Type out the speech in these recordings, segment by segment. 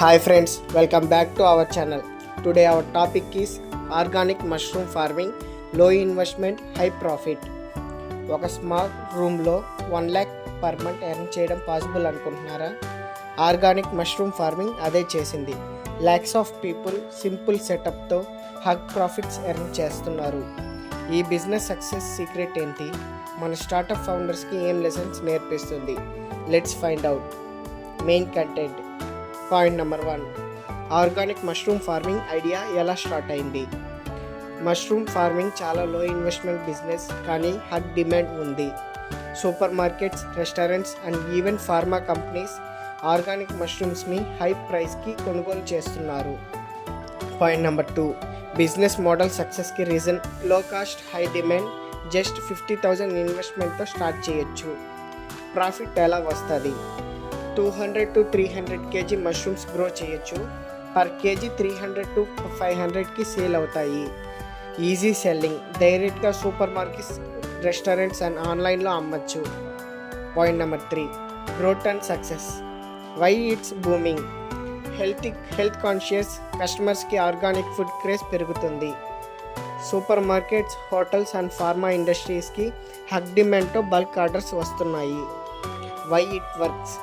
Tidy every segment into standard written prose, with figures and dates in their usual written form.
Hi friends, welcome back to our channel. Today our topic is organic mushroom farming, low investment, high profit. ఒక small రూమ్లో 1 lakh per month earn చేయడం possible అనుకుంటున్నారా? Organic mushroom farming అదే చేసింది. Lakhs of people simple సెటప్తో huge profits earn చేస్తున్నారు. ఈ business success secret ఏంటి? మన స్టార్టప్ ఫౌండర్స్కి ఏం లెసన్స్ నేర్పిస్తుంది? Let's find out. Main content. Point number 1, organic mushroom farming idea ఎలా స్టార్ట్ అయింది? మష్రూమ్ ఫార్మింగ్ చాలా లో ఇన్వెస్ట్మెంట్ బిజినెస్, కానీ హగ్ డిమాండ్ ఉంది. Supermarkets, restaurants and even pharma companies organic మష్రూమ్స్ని హై ప్రైస్కి కొనుగోలు చేస్తున్నారు. పాయింట్ నెంబర్ 2, బిజినెస్ మోడల్ సక్సెస్కి reason. Low cost, high demand. Just 50,000 ఇన్వెస్ట్మెంట్తో స్టార్ట్ చేయొచ్చు. ప్రాఫిట్ ఎలా వస్తుంది? 200 to 300 kg మష్రూమ్స్ గ్రో చేయొచ్చు. పర్ కేజీ 300 to 500కి సేల్ అవుతాయి. Easy selling. డైరెక్ట్గా సూపర్ మార్కెట్స్, రెస్టారెంట్స్ అండ్ ఆన్లైన్లో అమ్మచ్చు. Point number 3, growth and success. Why it's booming? Health conscious కస్టమర్స్కి ఆర్గానిక్ ఫుడ్ క్రేజ్ పెరుగుతుంది. Supermarkets, hotels and pharma ఇండస్ట్రీస్కి హగ్ డిమాండ్తో బల్క్ ఆర్డర్స్ వస్తున్నాయి. Why it works?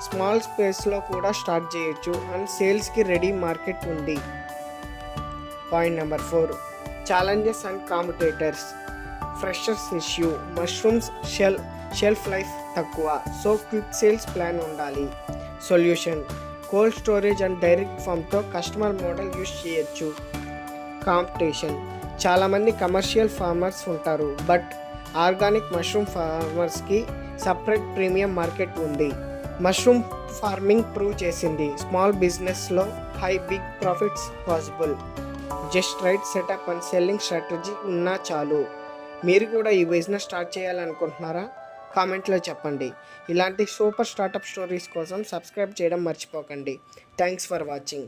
స్మాల్ స్పేస్లో కూడా స్టార్ట్ చేయొచ్చు అండ్ సేల్స్కి రెడీ మార్కెట్ ఉంది. Point number 4, challenges and competitors. Freshers issue. Mushrooms shelf life తక్కువ, సో క్విక్ సేల్స్ ప్లాన్ ఉండాలి. Solution: cold storage and direct ఫామ్తో కస్టమర్ మోడల్ యూస్ చేయొచ్చు. కాంపిటీషన్: చాలామంది కమర్షియల్ ఫార్మర్స్ ఉంటారు, బట్ ఆర్గానిక్ మష్రూమ్ ఫార్మర్స్కి separate premium market ఉంది. Mushroom farming prove చేసింది small బిజినెస్లో big profits possible. Just right setup and selling strategy ఉన్నా చాలు. మీరు కూడా ఈ బిజినెస్ స్టార్ట్ చేయాలనుకుంటున్నారా? కామెంట్లో చెప్పండి. ఇలాంటి సూపర్ స్టార్టప్ స్టోరీస్ కోసం సబ్స్క్రైబ్ చేయడం మర్చిపోకండి. Thanks for watching.